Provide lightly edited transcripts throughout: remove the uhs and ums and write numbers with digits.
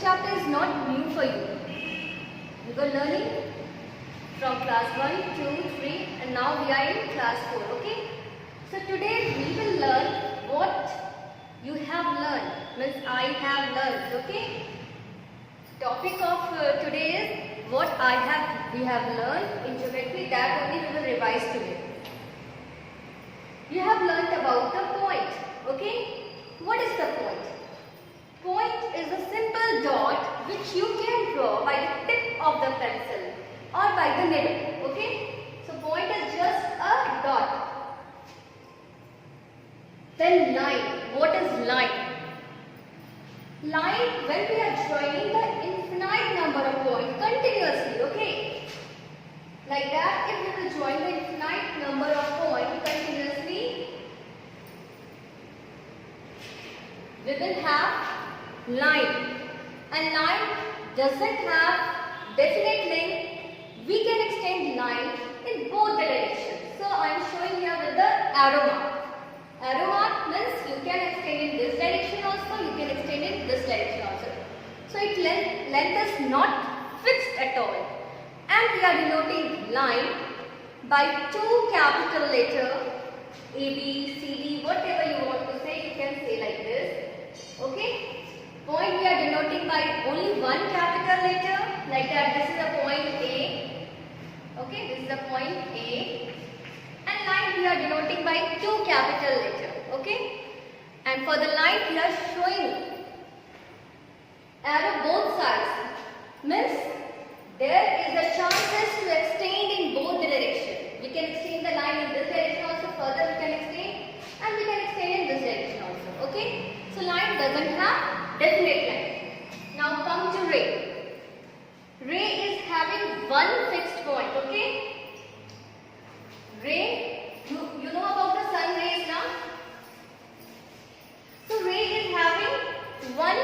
chapter is not new for you. You were learning from class 1, 2, 3 and now we are in class 4. Okay. So today we will learn what you have learned. Means I have learned. Okay. Topic of today is what we have learned in geometry. That only we will revise today. You have learnt about the point. Okay. What is the point? Point is a simple dot which you can draw by the tip of the pencil or by the needle. Okay. So point is just a dot. Then line. What is line? Line, when we are joining the infinite number of points continuously. Okay. Like that, if we will join the infinite number of points continuously, we will have line. And line doesn't have definite length. We can extend line in both the directions. So I am showing here with the arrow mark. Arrow mark means you can extend in this direction also, you can extend in this direction also. So its length is not fixed at all. And we are denoting line by two capital letters A, B, C, D, whatever you want to say, you can say like this. Okay. Point we are denoting by only one capital letter, like that. This is a point A. Okay, this is a point A. And line we are denoting by two capital letters. Okay. And for the line we are showing arrow both sides. Means there is a chances to extend in both the direction. We can extend the line in this direction also, further we can extend, and we can extend in this direction also. Okay. So line doesn't have definite length. Now come to ray. Ray is having one fixed point. Okay. Ray, you know about the sun rays now. So ray is having one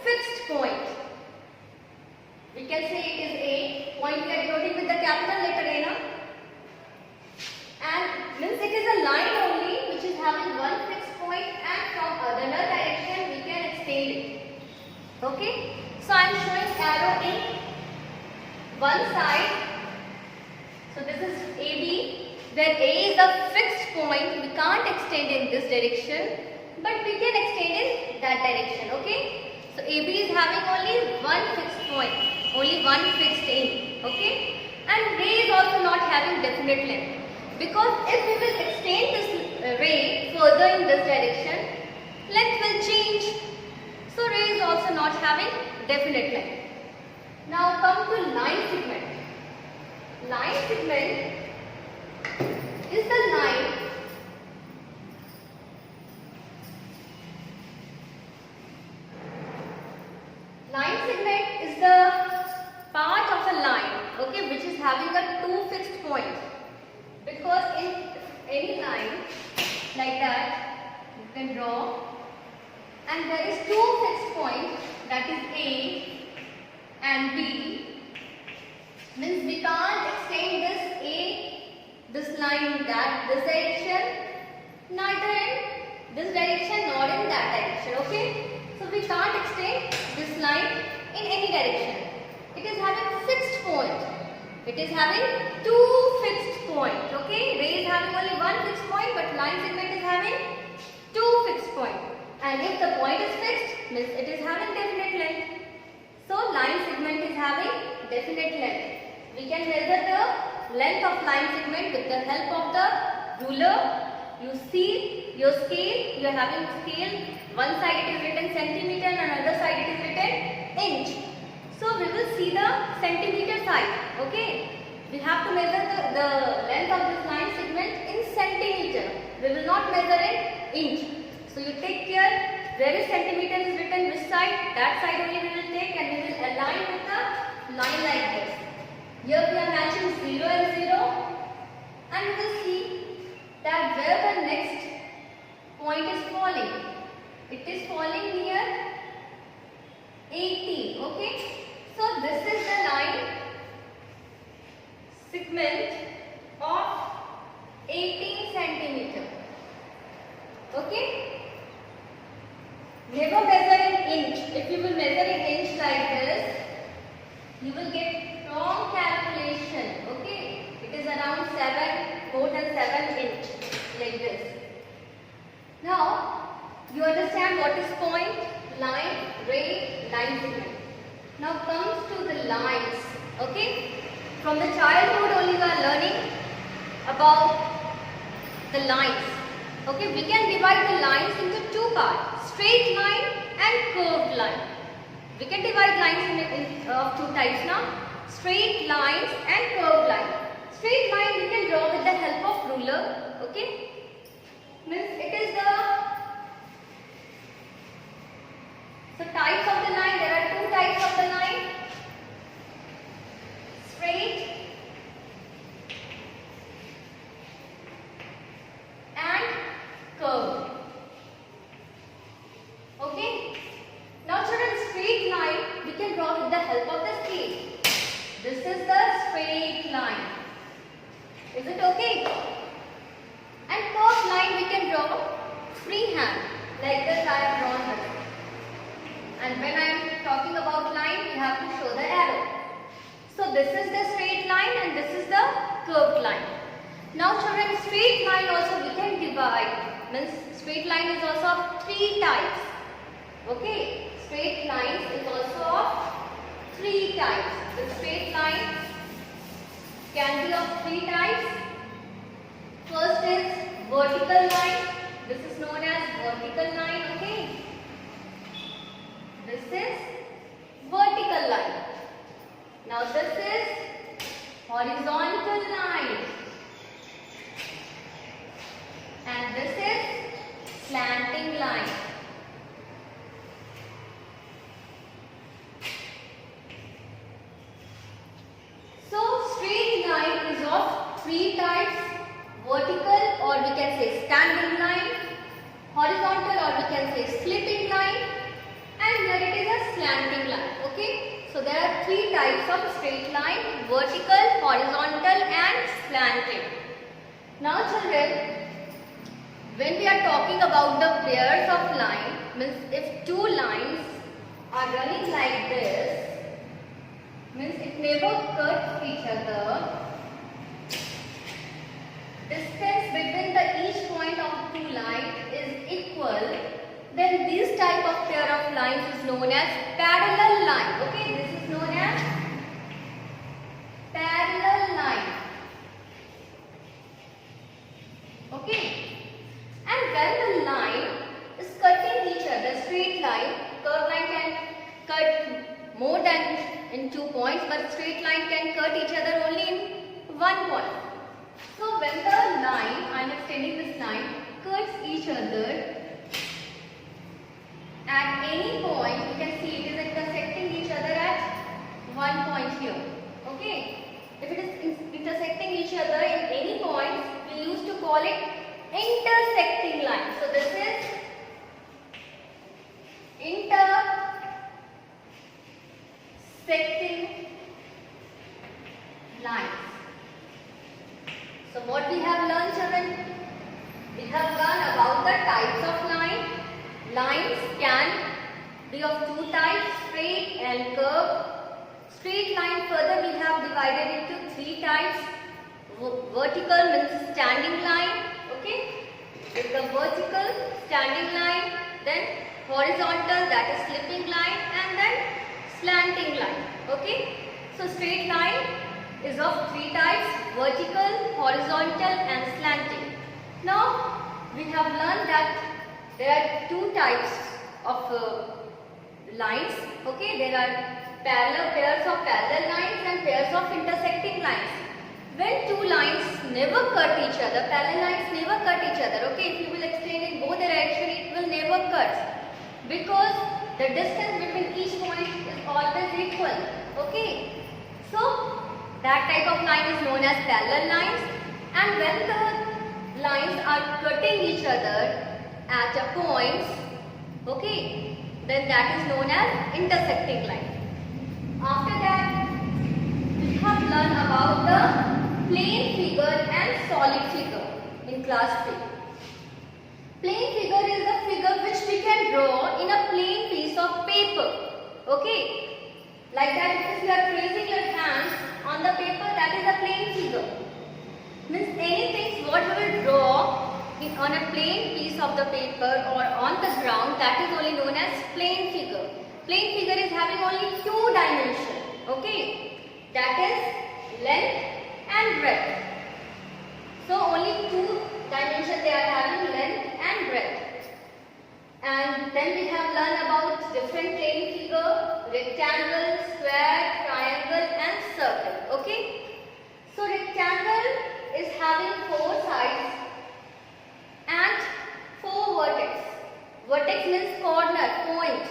fixed point. We can say it is A. Point we are denoting with the capital letter A now. And means it is a line only which is having one fixed point, and from other direction we can extend it. Okay. So I am showing arrow in one side. So this is AB, where A is a fixed point. We can't extend in this direction, but we can extend in that direction. Okay. So AB is having only one fixed point, only one fixed end. Okay. And ray is also not having definite length, because if we will extend this ray further in this direction, length will change. So ray is also not having definite length. Now come to line segment. Line segment is the line segment is the part of a line, okay, which is having a two fixed points. Because in any line like that, you can draw, and there is two fixed points, that is A and B. Means we can't extend this line in this direction, neither in this direction nor in that direction. Okay. So we can't extend this line in any direction. It is having fixed point. It is having two fixed points. Okay. Ray is having only one fixed point, but line segment is having two fixed points. And if the point is fixed, means it is having definite length. So line segment is having definite length. We can measure the length of line segment with the help of the ruler. You see your scale, you are having scale. One side it is written centimeter and another side it is written inch. So we will see the centimeter side. Okay. We have to measure the length of this line segment in centimeter. We will not measure in inch. So you take care, where is centimeter is written, which side, that side only we will take, and we will align with the line like this. Here we are matching 0 and 0, and we will see that where the next point is falling. It is falling near 18. Okay. So this is the line segment of 18 centimeter. Okay. Never measure in inch. If you will measure in inch like line segment. Now comes to the lines. Okay, from the childhood only we are learning about the lines. Okay, we can divide the lines into two parts: straight line and curved line. We can divide lines in two types now: straight lines and curved line. Straight line we can draw with the help of ruler. Okay, means it is the types of the line. There are two types of the line: straight and curved. Okay. Now children, straight line we can draw with the help of the scale. This is the straight line. Is it okay? And curved line we can draw freehand, like this I have drawn this. And when I am talking about line, we have to show the arrow. So this is the straight line and this is the curved line. Now children, straight line also we can divide. Means straight line is also of three types. Okay, straight lines is also of three types. The straight line can be of three types. First is vertical line. This is known as vertical line. Okay, this is vertical line. Now this is horizontal line. And this is slanting line. So straight line is of three types: vertical, or we can say standing line; horizontal, or we can say slipping line; and here it is a slanting line. Okay, so there are three types of straight line: vertical, horizontal and slanting. Now children, when we are talking about the pairs of line, means if two lines are running like this, means it never cuts each other. Distance between the each point of two lines is equal. Then this type of pair of lines is known as parallel line. Okay, this is known as parallel line. Okay, and when the line is cutting each other, straight line, curved line can cut more than in 2 points, but straight line can cut each other only in 1 point. So when the line, I am extending this line, cuts each other at any point, you can see it is intersecting each other at 1 point here. Okay, if it is intersecting each other in any point, we used to call it intersecting line. So this is intersecting lines. So what we have learned, children? We have learned about the types of line. Lines can be of two types: straight and curved. Straight line further we have divided into three types. Vertical means standing line. Okay, with the vertical standing line, then horizontal, that is slipping line, and then slanting line. Okay, so straight line is of three types: vertical, horizontal and slanting. Now we have learned that there are two types of lines. Okay, there are pairs of parallel lines and pairs of intersecting lines. When two lines never cut each other, parallel lines never cut each other. Okay, if you will extend in both directions, it will never cut, because the distance between each point is always equal. Okay, so that type of line is known as parallel lines. And when the lines are cutting each other at a point, okay, then that is known as intersecting line. After that, we have learned about the plane figure and solid figure in class 3. Plane figure is the figure which we can draw in a plain piece of paper. Okay, like that, if you are placing your hands on the paper, that is a plane figure. Means anything what we will draw on a plain piece of the paper or on the ground, that is only known as plane figure. Plane figure is having only two dimensions. Okay, that is length and breadth. So only two dimensions they are having, length and breadth. And then we have learned about different plane figure, rectangle, square, triangle and circle. Okay. So rectangle is having four sides and four vertex. Vertex means corner, point,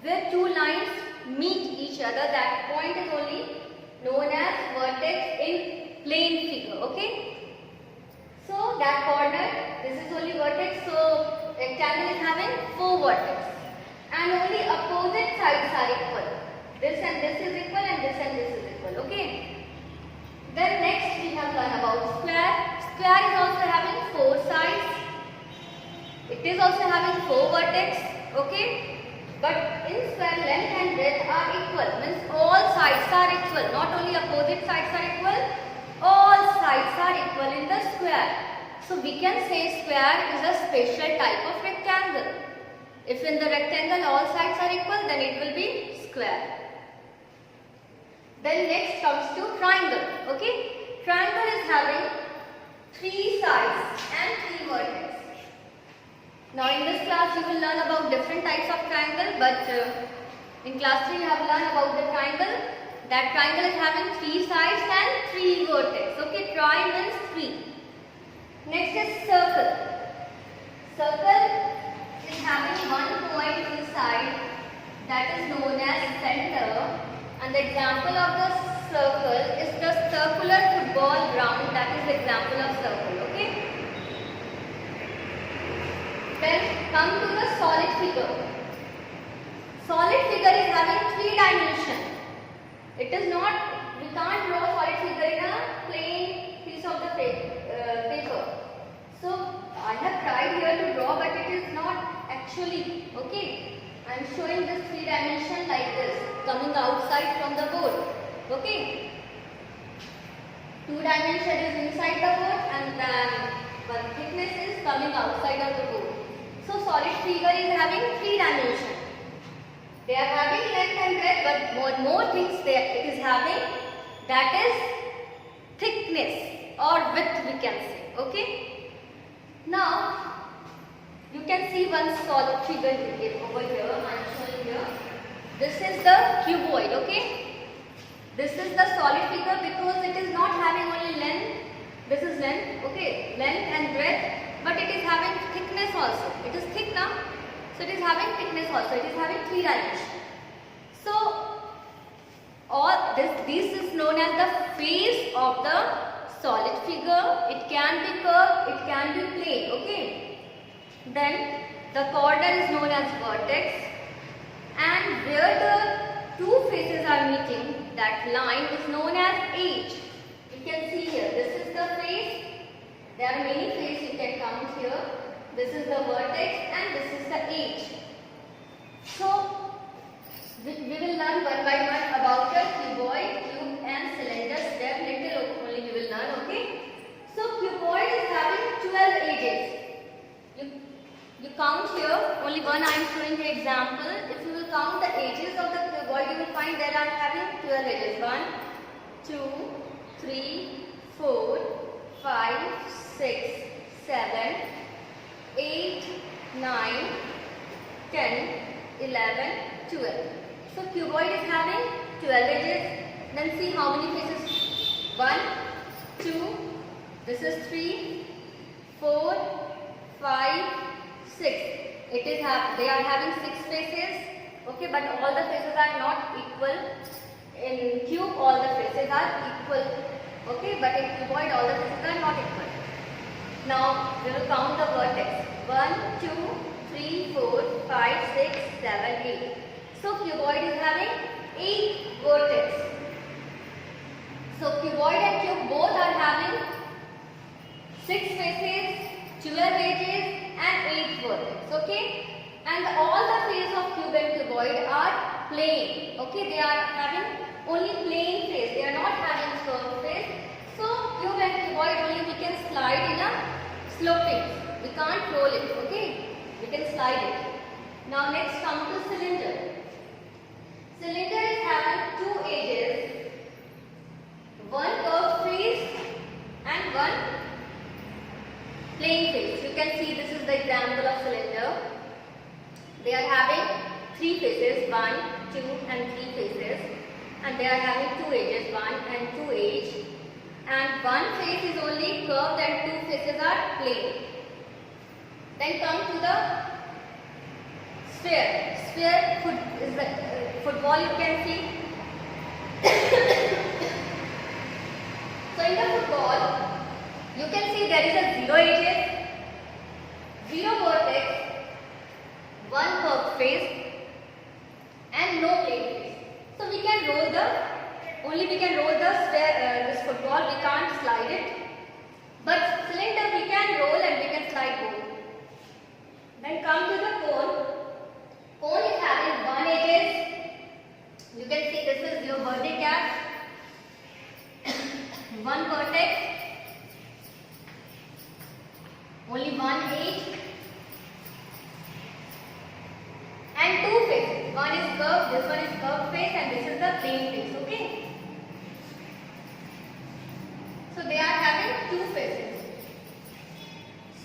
where two lines meet each other. That point is only known as vertex in plane figure. Okay. So that corner, this is only vertex. So rectangle is having four vertices and only opposite sides are equal. This and this is equal and this is equal. Okay. Then next we have learned about square. Square is also having four sides. It is also having four vertices. Okay. But in square, length and breadth are equal. Means all sides are equal. Not only opposite sides are equal, all sides are equal in the square. So we can say square is a special type of rectangle. If in the rectangle all sides are equal, then it will be square. Then next comes to triangle. Okay, triangle is having three sides and three vertices. Now in this class you will learn about different types of triangle, but in class 3 you have learned about the triangle. That triangle is having three sides and three vertices. Okay, tri means three. Next is circle. Circle is having one point inside that is known as center, and the example of the circle is the circular football ground. That is the example of circle. Okay. Then come to the solid figure. Solid figure is having three dimensions. It is not, we can't draw a solid figure in a plain piece of the paper. So I have tried here to draw, but it is not actually. Okay, I am showing this three dimension like this, coming outside from the board. Okay, two dimension is inside the board and then one thickness is coming outside of the board. So solid figure is having three dimensions. They are having length and breadth, but more things it is having, that is thickness or width we can say. Okay. Now you can see one solid figure over here. I am showing here. This is the cuboid. Okay. This is the solid figure because it is not having only length. This is length. Okay, length and breadth. But it is having thickness also. It is thick now. So it is having thickness also. It is having three dimensions. So all this is known as the face of the solid figure. It can be curved, it can be plane. Okay. Then the corner is known as vertex, and where the two faces are meeting, that line is known as edge. You can see here. This is the face. There are many faces you can count here. This is the vertex and this is the edge. So we will learn one by one about the cuboid, cube and cylinder. Step little only we will learn. Okay. So cuboid is having 12 edges. You count here. Only one I am showing the example. If you will count the edges of the cuboid, you will find there are having 12 edges. 1, 2, 3, 4, 5, 6, 7, 8, 9, 10, 11, 12. So cuboid is having 12 edges. Then see how many faces. 1, 2, this is 3, 4, 5, 6. They are having 6 faces. Okay, but all the faces are not equal. In cube all the faces are equal. Okay, but in cuboid all the faces are not equal. Now we will count the vertex. 1, 2, 3, 4, 5, 6, 7, 8. So cuboid is having 8 vertex. So cuboid and cube both are having 6 faces, 12 edges and 8 vertex. Okay, and all the faces of cube and cuboid are plane. Okay, they are having only plane face. They are not having curved face. So cube and cuboid only we can slide in a sloping. We can't roll it. Okay, we can slide it. Now next come to cylinder. and 3 faces, and they are having 2 edges, 1 and 2 edge, and one face is only curved and 2 faces are plain. Then come to the sphere. Sphere is the football, you can see. So in the football, you can see there is a 0 edges, 0 vertex, 1 curved face, and no plain face. So we can roll the sphere, this football. We can't slide it, but cylinder we can roll and we can slide both. Then come to the cone. Cone is having 1 edges. You can see this is your birthday cap. 1 vertex, only 1 edge, and 2 faces. One is curved, this one is curved face, and this is the plain face. Okay. So they are having 2 faces.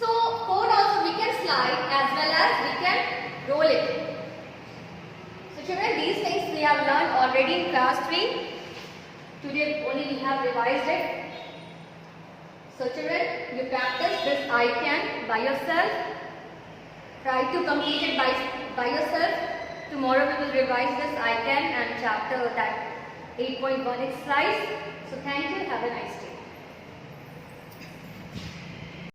So cone also we can slide as well as we can roll it. So children, these things we have learned already in class 3. Today only we have revised it. So children, you practice this I can by yourself. Try to complete it by yourself. Tomorrow we will revise this I can and chapter that 8.1 exercise. So thank you. Have a nice day.